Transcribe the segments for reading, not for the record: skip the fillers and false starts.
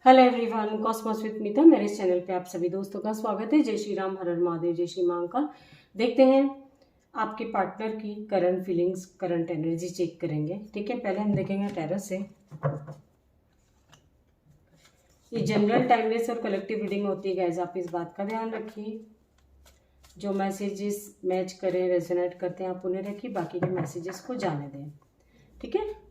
Hello everyone, Cosmos with मीता मेरे इस channel पे आप सभी दोस्तों का स्वागत है। जय श्री राम, हर हर महादेव, जय श्री मां का। देखते हैं आपके पार्टनर की current feelings, current energy check करेंगे। ठीक है, पहले हम देखेंगे टैरो से। ये जनरल, टाइमलेस और कलेक्टिव रीडिंग होती है गाइस, आप इस बात का ध्यान रखिए। जो मैसेजेस मैच करें, रेजोनेट करते हैं, आप उन्हें रखिए, बाकी के मैसेजेस को जाने दें। ठीक है,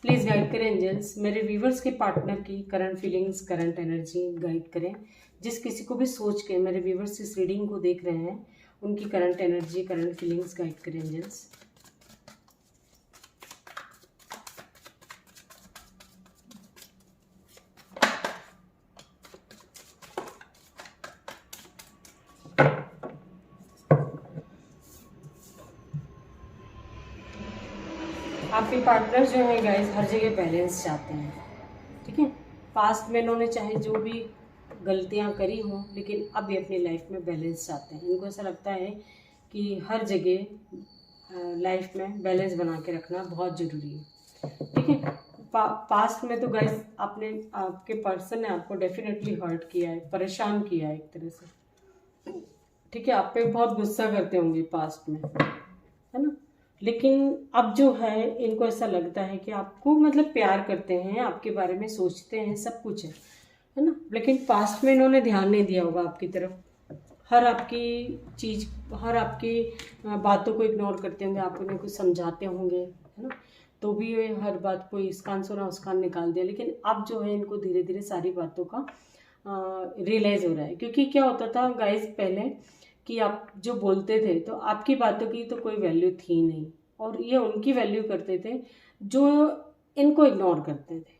प्लीज़ गाइड करें एंजल्स, मेरे व्यूवर्स के पार्टनर की current feelings, current energy guide करें। जिस किसी को भी सोच के मेरे व्यूवर्स इस रीडिंग को देख रहे हैं, उनकी current energy, current feelings guide करें एंजल्स। आपके पार्टनर जो है गाइस, हर जगह बैलेंस चाहते हैं। ठीक है, पास्ट में इन्होंने चाहे जो भी गलतियां करी हों, लेकिन अब ये अपनी लाइफ में बैलेंस चाहते हैं। इनको ऐसा लगता है कि हर जगह लाइफ में बैलेंस बना के रखना बहुत ज़रूरी है। ठीक है, पास्ट में तो गाइस आपके पर्सन ने आपको डेफिनेटली हर्ट किया है, परेशान किया है एक तरह से। ठीक है, आप पे बहुत गुस्सा करते होंगे पास्ट में, है ना। लेकिन अब जो है, इनको ऐसा लगता है कि आपको मतलब प्यार करते हैं, आपके बारे में सोचते हैं, सब कुछ है ना। लेकिन पास्ट में इन्होंने ध्यान नहीं दिया होगा आपकी तरफ। हर आपकी चीज़, हर आपकी बातों को इग्नोर करते होंगे, आप उन्हें कुछ समझाते होंगे, है ना, तो भी ये हर बात को इस कान सुना उस कान निकाल दिया। लेकिन अब जो है, इनको धीरे धीरे सारी बातों का रियलाइज़ हो रहा है। क्योंकि क्या होता था गाइस पहले, कि आप जो बोलते थे तो आपकी बातों की तो कोई वैल्यू थी नहीं, और ये उनकी वैल्यू करते थे जो इनको इग्नोर करते थे।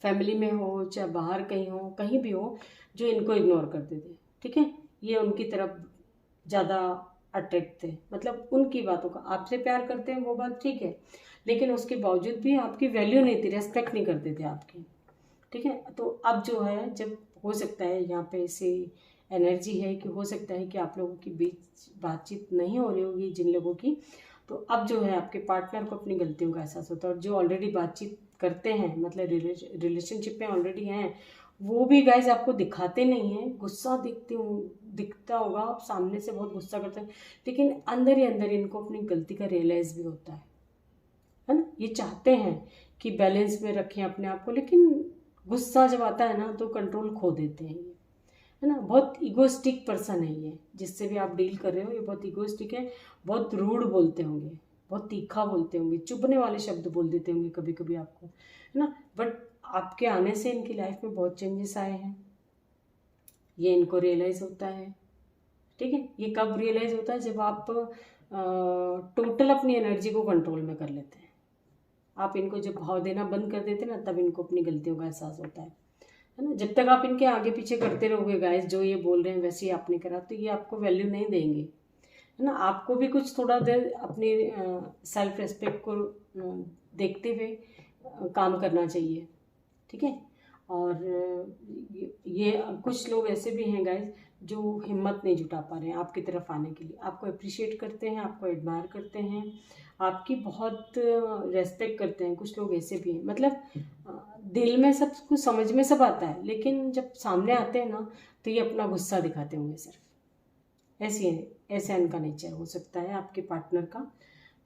फैमिली में हो चाहे बाहर कहीं हो, कहीं भी हो, जो इनको इग्नोर करते थे। ठीक है, ये उनकी तरफ ज़्यादा अट्रैक्ट थे। मतलब उनकी बातों का, आपसे प्यार करते हैं वो बात ठीक है, लेकिन उसके बावजूद भी आपकी वैल्यू नहीं थी, रेस्पेक्ट नहीं करते थे आपकी। ठीक है, तो अब जो है, जब हो सकता है यहाँ पे ऐसी एनर्जी है कि हो सकता है कि आप लोगों की बीच बातचीत नहीं हो रही होगी जिन लोगों की, तो अब जो है आपके पार्टनर को अपनी गलतियों का एहसास होता है। और जो ऑलरेडी बातचीत करते हैं, मतलब रिलेशनशिप में ऑलरेडी हैं, वो भी गाइज आपको दिखाते नहीं हैं। गुस्सा दिखता होगा, आप सामने से बहुत गुस्सा करते हैं, लेकिन अंदर ही अंदर इनको अपनी गलती का रियलाइज़ भी होता है ना। ये चाहते हैं कि बैलेंस में रखें अपने आप को, लेकिन गुस्सा जब आता है ना, तो कंट्रोल खो देते हैं ये, है ना। बहुत इगोइस्टिक पर्सन है ये, जिससे भी आप डील कर रहे हो, ये बहुत इगोइस्टिक है। बहुत रूड बोलते होंगे, बहुत तीखा बोलते होंगे, चुभने वाले शब्द बोल देते होंगे कभी कभी आपको, है ना। बट आपके आने से इनकी लाइफ में बहुत चेंजेस आए हैं, ये इनको रियलाइज़ होता है। ठीक है, ये कब रियलाइज़ होता है, जब आप टोटल अपनी एनर्जी को कंट्रोल में कर लेते हैं। आप इनको जब भाव देना बंद कर देते हैं ना, तब इनको अपनी गलतियों का एहसास होता है ना। जब तक आप इनके आगे पीछे करते रहोगे गाइस, जो ये बोल रहे हैं वैसे ही आपने करा, तो ये आपको वैल्यू नहीं देंगे, है ना। आपको भी कुछ थोड़ा देर अपनी सेल्फ रिस्पेक्ट को देखते हुए काम करना चाहिए। ठीक है, और ये कुछ लोग ऐसे भी हैं गाइस, जो हिम्मत नहीं जुटा पा रहे हैं आपकी तरफ आने के लिए। आपको अप्रिशिएट करते हैं, आपको एडमायर करते हैं, आपकी बहुत रेस्पेक्ट करते हैं। कुछ लोग ऐसे भी हैं, मतलब दिल में सब कुछ, समझ में सब आता है, लेकिन जब सामने आते हैं ना, तो ये अपना गुस्सा दिखाते होंगे सिर्फ। ऐसा इनका नेचर हो सकता है आपके पार्टनर का।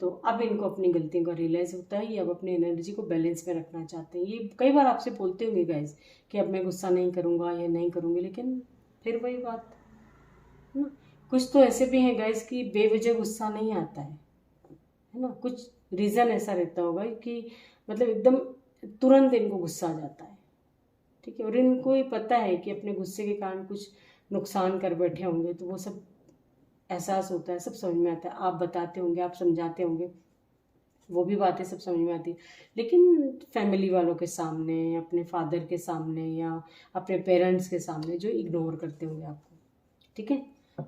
तो अब इनको अपनी गलतियों का रियलाइज़ होता है, ये अब अपनी एनर्जी को बैलेंस में रखना चाहते हैं। ये कई बार आपसे बोलते होंगे गाइज कि अब मैं गुस्सा नहीं करूँगा या नहीं करूँगी, लेकिन फिर वही बात, है ना। कुछ तो ऐसे भी हैं गाइज कि बेवजह गुस्सा नहीं आता है ना। कुछ रीज़न ऐसा रहता होगा कि मतलब एकदम तुरंत इनको गुस्सा आ जाता है। ठीक है, और इनको ही पता है कि अपने गुस्से के कारण कुछ नुकसान कर बैठे होंगे, तो वो सब एहसास होता है, सब समझ में आता है। आप बताते होंगे, आप समझाते होंगे, वो भी बातें सब समझ में आती है, लेकिन फैमिली वालों के सामने, अपने फादर के सामने या अपने पेरेंट्स के सामने जो इग्नोर करते होंगे आपको। ठीक है,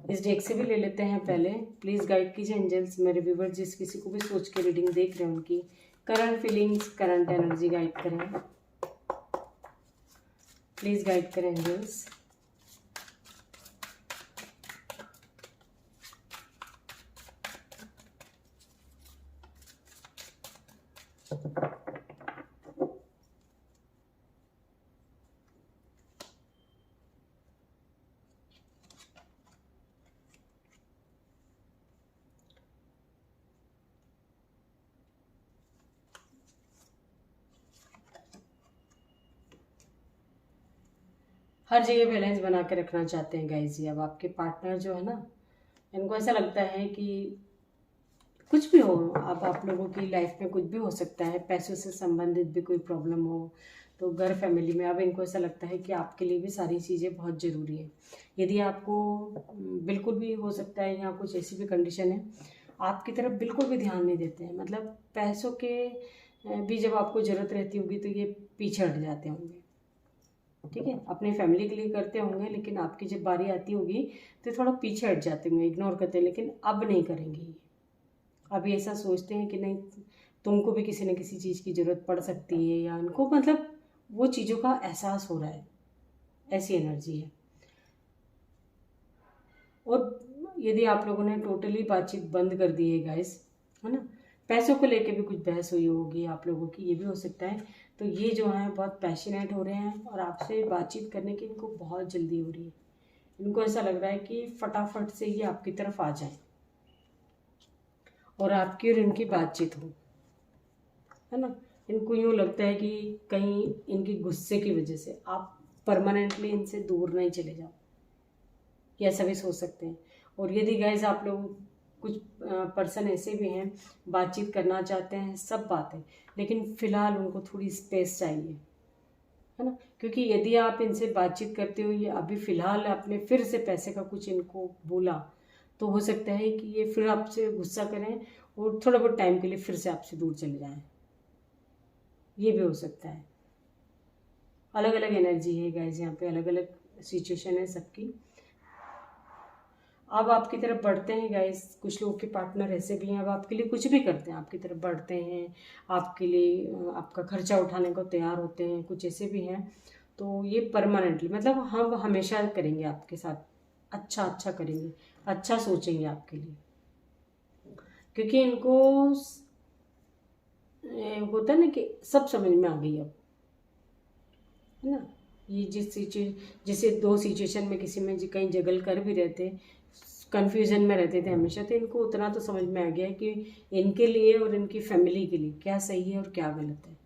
इस डेक से भी ले लेते हैं पहले। प्लीज़ गाइड कीजिए एंजल्स, मेरे व्यूवर जिस किसी को भी सोच के रीडिंग देख रहे हैं, उनकी current feelings, current energy guide करें। प्लीज़ गाइड करें एंजल्स। हर जगह बैलेंस बना के रखना चाहते हैं गाइस ये। अब आपके पार्टनर जो है ना, इनको ऐसा लगता है कि कुछ भी हो, अब आप लोगों की लाइफ में कुछ भी हो सकता है, पैसों से संबंधित भी कोई प्रॉब्लम हो, तो घर फैमिली में अब इनको ऐसा लगता है कि आपके लिए भी सारी चीज़ें बहुत ज़रूरी है। यदि आपको बिल्कुल भी हो सकता है यहाँ कुछ ऐसी भी कंडीशन है, आपकी तरफ बिल्कुल भी ध्यान नहीं देते हैं, मतलब पैसों के भी जब आपको ज़रूरत रहती होगी तो ये पीछे हट जाते होंगे, ठीक है, अपने फैमिली के लिए करते होंगे, लेकिन आपकी जब बारी आती होगी तो थोड़ा पीछे हट जाते होंगे, इग्नोर करते हैं, लेकिन अब नहीं करेंगे ये। अभी ऐसा सोचते हैं कि नहीं, तुमको भी किसी न किसी चीज़ की ज़रूरत पड़ सकती है, या उनको मतलब वो चीज़ों का एहसास हो रहा है, ऐसी एनर्जी है। और यदि आप लोगों ने टोटली बातचीत बंद कर दी है गाइस, है ना, पैसों को लेके भी कुछ बहस हुई होगी आप लोगों की, ये भी हो सकता है। तो ये जो है बहुत पैशनेट हो रहे हैं और आपसे बातचीत करने की इनको बहुत जल्दी हो रही है। इनको ऐसा लग रहा है कि फटाफट से ये आपकी तरफ आ जाए और आपकी और इनकी बातचीत हो, है ना। इनको यूँ लगता है कि कहीं इनके गुस्से की वजह से आप परमानेंटली इनसे दूर नहीं चले जाओ, ये ऐसा भी सोच सकते हैं। और यदि गाइस आप लोग कुछ पर्सन ऐसे भी हैं, बातचीत करना चाहते हैं सब बातें, लेकिन फ़िलहाल उनको थोड़ी स्पेस चाहिए, है ना, क्योंकि यदि आप इनसे बातचीत करते हो, ये अभी फ़िलहाल आपने फिर से पैसे का कुछ इनको बोला, तो हो सकता है कि ये फिर आपसे गुस्सा करें और थोड़ा बहुत टाइम के लिए फिर से आपसे दूर चले जाएं, ये भी हो सकता है। अलग अलग एनर्जी है गाइस, यहाँ पे अलग अलग सिचुएशन है सबकी। अब आपकी तरफ बढ़ते हैं गाइस, कुछ लोगों के पार्टनर ऐसे भी हैं, अब आपके लिए कुछ भी करते हैं, आपकी तरफ बढ़ते हैं, आपके लिए आपका खर्चा उठाने को तैयार होते हैं, कुछ ऐसे भी हैं। तो ये परमानेंटली, मतलब हम हमेशा करेंगे आपके साथ, अच्छा अच्छा करेंगे, अच्छा सोचेंगे आपके लिए, क्योंकि इनको होता है ना कि सब समझ में आ गई अब, है ना। ये जैसे दो सिचुएशन में किसी में कहीं जगल कर भी रहते, कन्फ्यूजन में रहते थे हमेशा, तो इनको उतना तो समझ में आ गया है कि इनके लिए और इनकी फैमिली के लिए क्या सही है और क्या गलत है,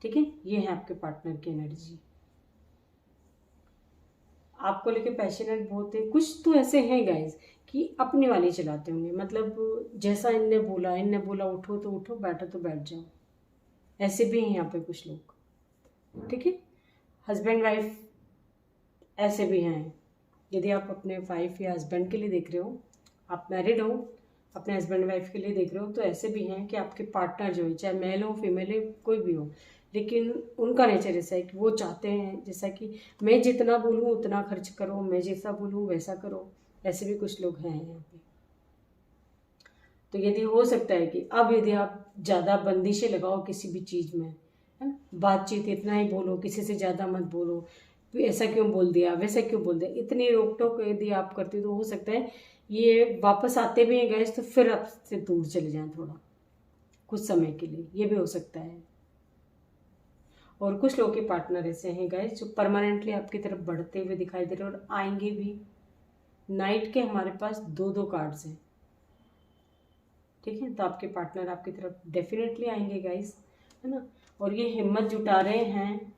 ठीक है। ये है आपके पार्टनर की एनर्जी। आपको लेके पैशनेट बहुत है, कुछ तो ऐसे हैं गाइस कि अपनी वाली चलाते होंगे, मतलब जैसा इनने बोला उठो तो उठो, बैठो तो बैठ जाओ, ऐसे भी हैं यहाँ पे कुछ लोग, ठीक है। हस्बैंड वाइफ ऐसे भी हैं। यदि आप अपने वाइफ या हस्बैंड के लिए देख रहे हो, आप मैरिड हो, अपने हस्बैंड वाइफ के लिए देख रहे हो, तो ऐसे भी हैं कि आपके पार्टनर जो है, चाहे मेल हो फीमेल हो कोई भी हो, लेकिन उनका नेचर ऐसा है कि वो चाहते हैं जैसा कि मैं जितना बोलूँ उतना खर्च करो, मैं जैसा बोलूँ वैसा करो, ऐसे भी कुछ लोग हैं यहाँ पे। तो यदि हो सकता है कि अब यदि आप ज़्यादा बंदिशें लगाओ किसी भी चीज़ में, है ना, बातचीत इतना ही बोलो, किसी से ज़्यादा मत बोलो, ऐसा क्यों बोल दिया, वैसा क्यों बोल दिया, इतनी रोक टोक यदि आप करते हो, तो हो सकता है ये वापस आते भी हैं गैस तो फिर आपसे दूर चले जाएं थोड़ा कुछ समय के लिए, ये भी हो सकता है। और कुछ लोग के पार्टनर ऐसे हैं गैस जो परमानेंटली आपकी तरफ बढ़ते हुए दिखाई दे रहे हैं और आएंगे भी। नाइट के हमारे पास 2-2 कार्ड्स हैं, ठीक है। तो आपके पार्टनर आपकी तरफ डेफिनेटली आएंगे गाइस, है ना। और ये हिम्मत जुटा रहे हैं।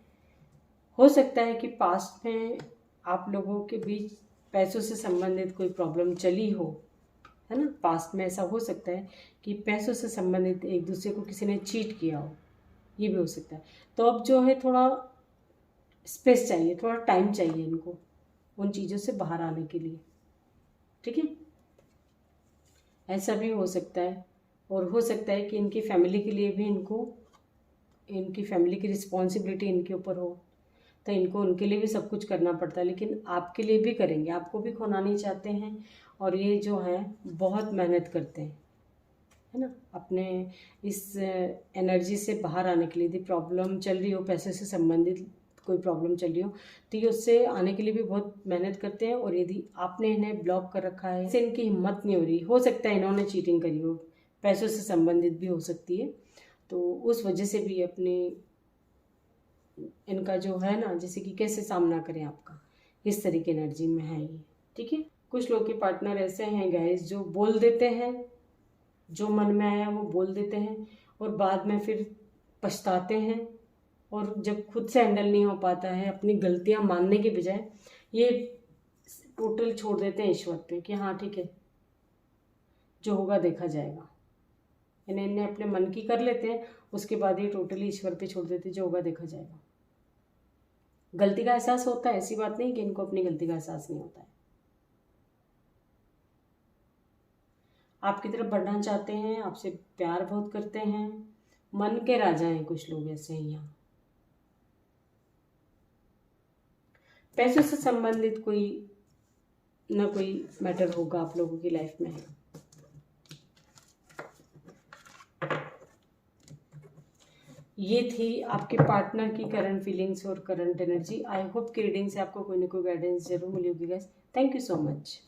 हो सकता है कि पास्ट में आप लोगों के बीच पैसों से संबंधित कोई प्रॉब्लम चली हो, है ना, पास्ट में ऐसा हो सकता है कि पैसों से संबंधित एक दूसरे को किसी ने चीट किया हो, ये भी हो सकता है। तो अब जो है थोड़ा स्पेस चाहिए, थोड़ा टाइम चाहिए इनको उन चीज़ों से बाहर आने के लिए, ठीक है। ऐसा भी हो सकता है। और हो सकता है कि इनकी फैमिली के लिए भी इनकी फैमिली की रिस्पॉन्सिबिलिटी इनके ऊपर हो, तो इनको उनके लिए भी सब कुछ करना पड़ता है, लेकिन आपके लिए भी करेंगे, आपको भी खोना नहीं चाहते हैं। और ये जो है बहुत मेहनत करते हैं, है ना, अपने इस एनर्जी से बाहर आने के लिए। यदि प्रॉब्लम चल रही हो, पैसे से संबंधित कोई प्रॉब्लम चल रही हो, तो ये उससे आने के लिए भी बहुत मेहनत करते हैं। और यदि आपने इन्हें ब्लॉक कर रखा है, इससे इनकी हिम्मत नहीं हो रही, हो सकता है इन्होंने चीटिंग करी हो, पैसों से संबंधित भी हो सकती है, तो उस वजह से भी अपनी इनका जो है ना, जैसे कि कैसे सामना करें आपका, इस तरह की एनर्जी में है ये, ठीक है। कुछ लोग के पार्टनर ऐसे हैं गाइस जो बोल देते हैं, जो मन में आया वो बोल देते हैं और बाद में फिर पछताते हैं, और जब खुद से हैंडल नहीं हो पाता है, अपनी गलतियां मानने के बजाय ये टोटल छोड़ देते हैं ईश्वर पे कि हाँ ठीक है, जो होगा देखा जाएगा। इन्हें अपने मन की कर लेते हैं, उसके बाद ये टोटली ईश्वर पे छोड़ देते हैं, जो होगा देखा जाएगा। गलती का एहसास होता है, ऐसी बात नहीं कि इनको अपनी गलती का एहसास नहीं होता है। आपकी तरफ बढ़ना चाहते हैं, आपसे प्यार बहुत करते हैं, मन के राजा हैं कुछ लोग ऐसे हैं यहाँ। पैसों से संबंधित कोई ना कोई मैटर होगा आप लोगों की लाइफ में। ये थी आपके पार्टनर की करंट फीलिंग्स और करंट एनर्जी। आई होप कि रीडिंग से आपको कोई ना कोई गाइडेंस जरूर मिली होगी guys. Thank you so much.